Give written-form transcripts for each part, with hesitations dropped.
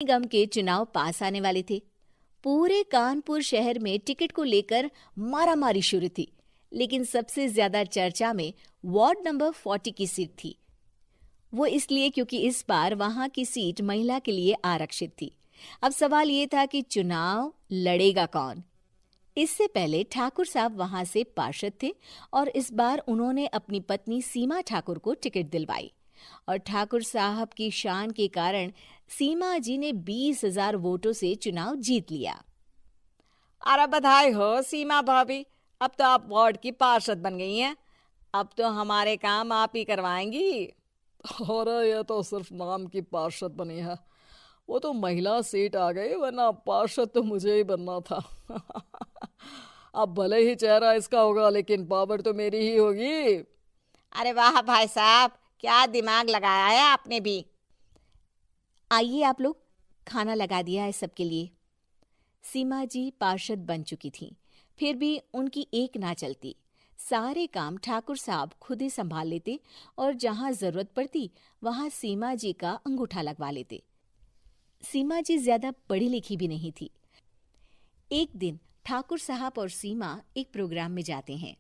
निगम के चुनाव पास आने वाले थे। पूरे कानपुर शहर में टिकट को लेकर मारामारी शुरू थी, लेकिन सबसे ज्यादा चर्चा में वार्ड नंबर 40 की सीट थी। वो इसलिए क्योंकि इस बार वहां की सीट महिला के लिए आरक्षित थी। अब सवाल ये था कि चुनाव लड़ेगा कौन। इससे पहले ठाकुर साहब वहां से पार्षद थे और इस बार उन्होंने अपनी पत्नी सीमा ठाकुर को टिकट दिलवाई और ठाकुर साहब की शान के कारण सीमा जी ने 20,000 वोटों से चुनाव जीत लिया। अरे बधाई हो सीमा भाभी, अब तो आप वार्ड की पार्षद बन गई हैं। अब तो हमारे काम आप ही करवाएंगी। अरे ये तो सिर्फ नाम की पार्षद बनी है, वो तो महिला सीट आ गई, वरना पार्षद तो मुझे ही बनना था। अब भले ही चेहरा इसका होगा, लेकिन पावर तो मेरी ही होगी। अरे वाह भाई साहब, क्या दिमाग लगाया है आपने भी। आइए आप लोग, खाना लगा दिया है सबके लिए। सीमा जी पार्षद बन चुकी थीं, फिर भी उनकी एक ना चलती। सारे काम ठाकुर साहब खुद ही संभाल लेते और जहां जरूरत पड़ती वहां सीमा जी का अंगूठा लगवा लेते। सीमा जी ज्यादा पढ़ी लिखी भी नहीं थी। एक दिन ठाकुर साहब और सीमा एक प्रोग्राम में जाते हैं।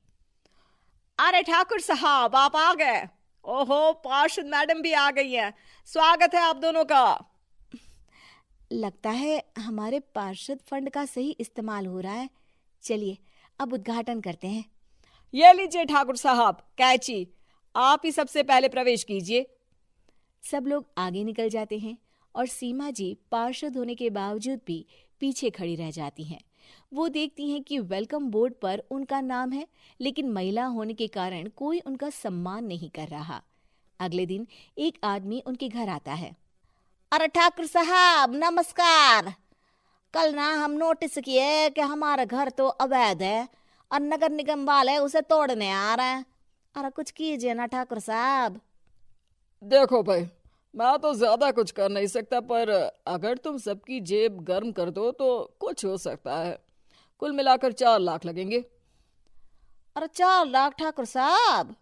अरे ठाकुर साहब, आप आ गए। ओहो, पार्षद मैडम भी आ गई हैं। स्वागत है आप दोनों का। लगता है हमारे पार्षद फंड का सही इस्तेमाल हो रहा है। चलिए अब उद्घाटन करते हैं। ये लीजिए ठाकुर साहब कैची, आप ही सबसे पहले प्रवेश कीजिए। सब लोग आगे निकल जाते हैं और सीमा जी पार्षद होने के बावजूद भी पीछे खड़ी रह जाती हैं। वो देखती हैं कि वेलकम बोर्ड पर उनका नाम है, लेकिन महिला होने के कारण कोई उनका सम्मान नहीं कर रहा। अगले दिन एक आदमी उनके घर आता है। अरे ठाकुर साहब नमस्कार। कल ना हम नोटिस किए कि हमारा घर तो अवैध है और नगर निगम वाले उसे तोड़ने आ रहे हैं। अरे कुछ कीजिए ना ठाकुर साहब। देखो भाई, मैं तो ज्यादा कुछ कर नहीं सकता, पर अगर तुम सबकी जेब गर्म कर दो तो कुछ हो सकता है। कुल मिलाकर 4 लाख लगेंगे। अरे 4 लाख ठाकुर साहब?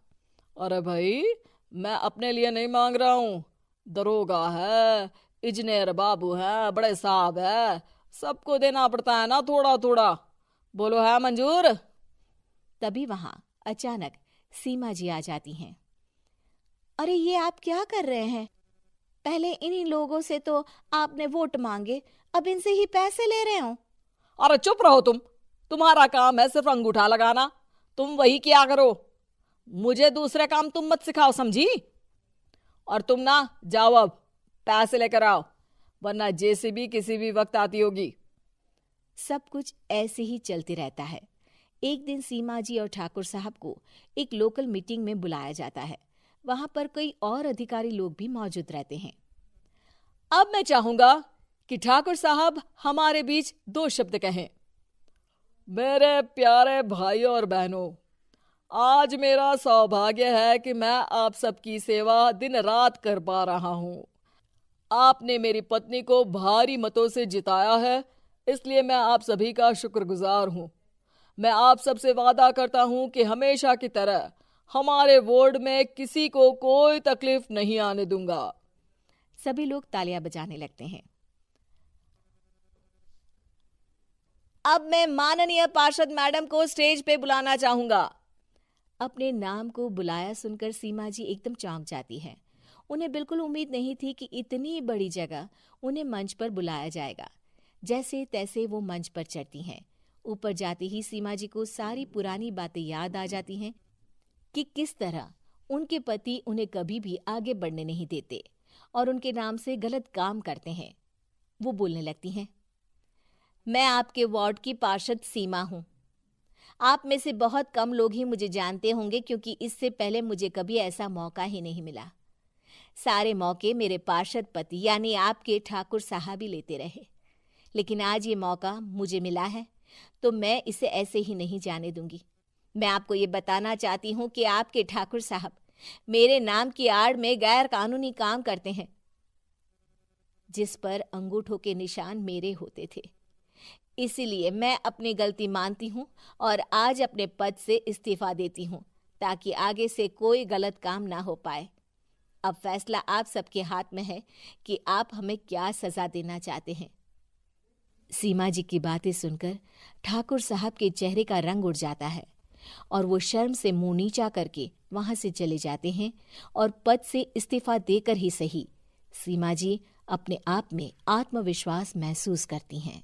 अरे भाई, मैं अपने लिए नहीं मांग रहा हूँ। दरोगा है, इंजीनियर बाबू है, बड़े साहब है, सबको देना पड़ता है ना थोड़ा थोड़ा। बोलो है मंजूर? तभी वहां अचानक सीमा जी आ जाती हैं। अरे ये आप क्या कर रहे हैं? पहले इन्हीं लोगों से तो आपने वोट मांगे, अब इनसे ही पैसे ले रहे हो। अरे चुप रहो तुम, तुम्हारा काम है सिर्फ अंगूठा लगाना, तुम वही किया करो। मुझे दूसरे काम तुम मत सिखाओ, समझी? और तुम ना जाओ, अब पैसे लेकर आओ, वरना जेसीबी किसी भी वक्त आती होगी। सब कुछ ऐसे ही चलते रहता है। एक दिन सीमा जी और ठाकुर साहब को एक लोकल मीटिंग में बुलाया जाता है। वहां पर कई और अधिकारी लोग भी मौजूद रहते हैं। अब मैं चाहूंगा कि ठाकुर साहब हमारे बीच 2 शब्द कहें। मेरे प्यारे भाइयों और बहनों, आज मेरा सौभाग्य है कि मैं आप सबकी सेवा दिन रात कर पा रहा हूं। आपने मेरी पत्नी को भारी मतों से जिताया है, इसलिए मैं आप सभी का शुक्रगुजार हूं। मैं आप सबसे वादा करता हूं कि हमेशा की तरह हमारे वार्ड में किसी को कोई तकलीफ नहीं आने दूंगा। सभी लोग तालियां बजाने लगते हैं। अब मैं माननीय पार्षद मैडम को स्टेज पे बुलाना चाहूंगा। अपने नाम को बुलाया सुनकर सीमा जी एकदम चौंक जाती है। उन्हें बिल्कुल उम्मीद नहीं थी कि इतनी बड़ी जगह उन्हें मंच पर बुलाया जाएगा। जैसे तैसे वो मंच पर चढ़ती हैं। ऊपर जाते ही सीमा जी को सारी पुरानी बातें याद आ जाती हैं कि किस तरह उनके पति उन्हें कभी भी आगे बढ़ने नहीं देते और उनके नाम से गलत काम करते हैं। वो बोलने लगती हैं, मैं आपके वार्ड की पार्षद सीमा हूं। आप में से बहुत कम लोग ही मुझे जानते होंगे, क्योंकि इससे पहले मुझे कभी ऐसा मौका ही नहीं मिला। सारे मौके मेरे पार्षद पति यानी आपके ठाकुर साहब ही लेते रहे, लेकिन आज ये मौका मुझे मिला है तो मैं इसे ऐसे ही नहीं जाने दूंगी। मैं आपको ये बताना चाहती हूँ कि आपके ठाकुर साहब मेरे नाम की आड़ में गैर कानूनी काम करते हैं, जिस पर अंगूठों के निशान मेरे होते थे। इसीलिए मैं अपनी गलती मानती हूँ और आज अपने पद से इस्तीफा देती हूँ, ताकि आगे से कोई गलत काम ना हो पाए। अब फैसला आप सबके हाथ में है कि आप हमें क्या सजा देना चाहते हैं। सीमा जी की बातें सुनकर ठाकुर साहब के चेहरे का रंग उड़ जाता है और वो शर्म से मुंह नीचा करके वहां से चले जाते हैं और पद से इस्तीफा देकर ही सही सीमा जी अपने आप में आत्मविश्वास महसूस करती हैं।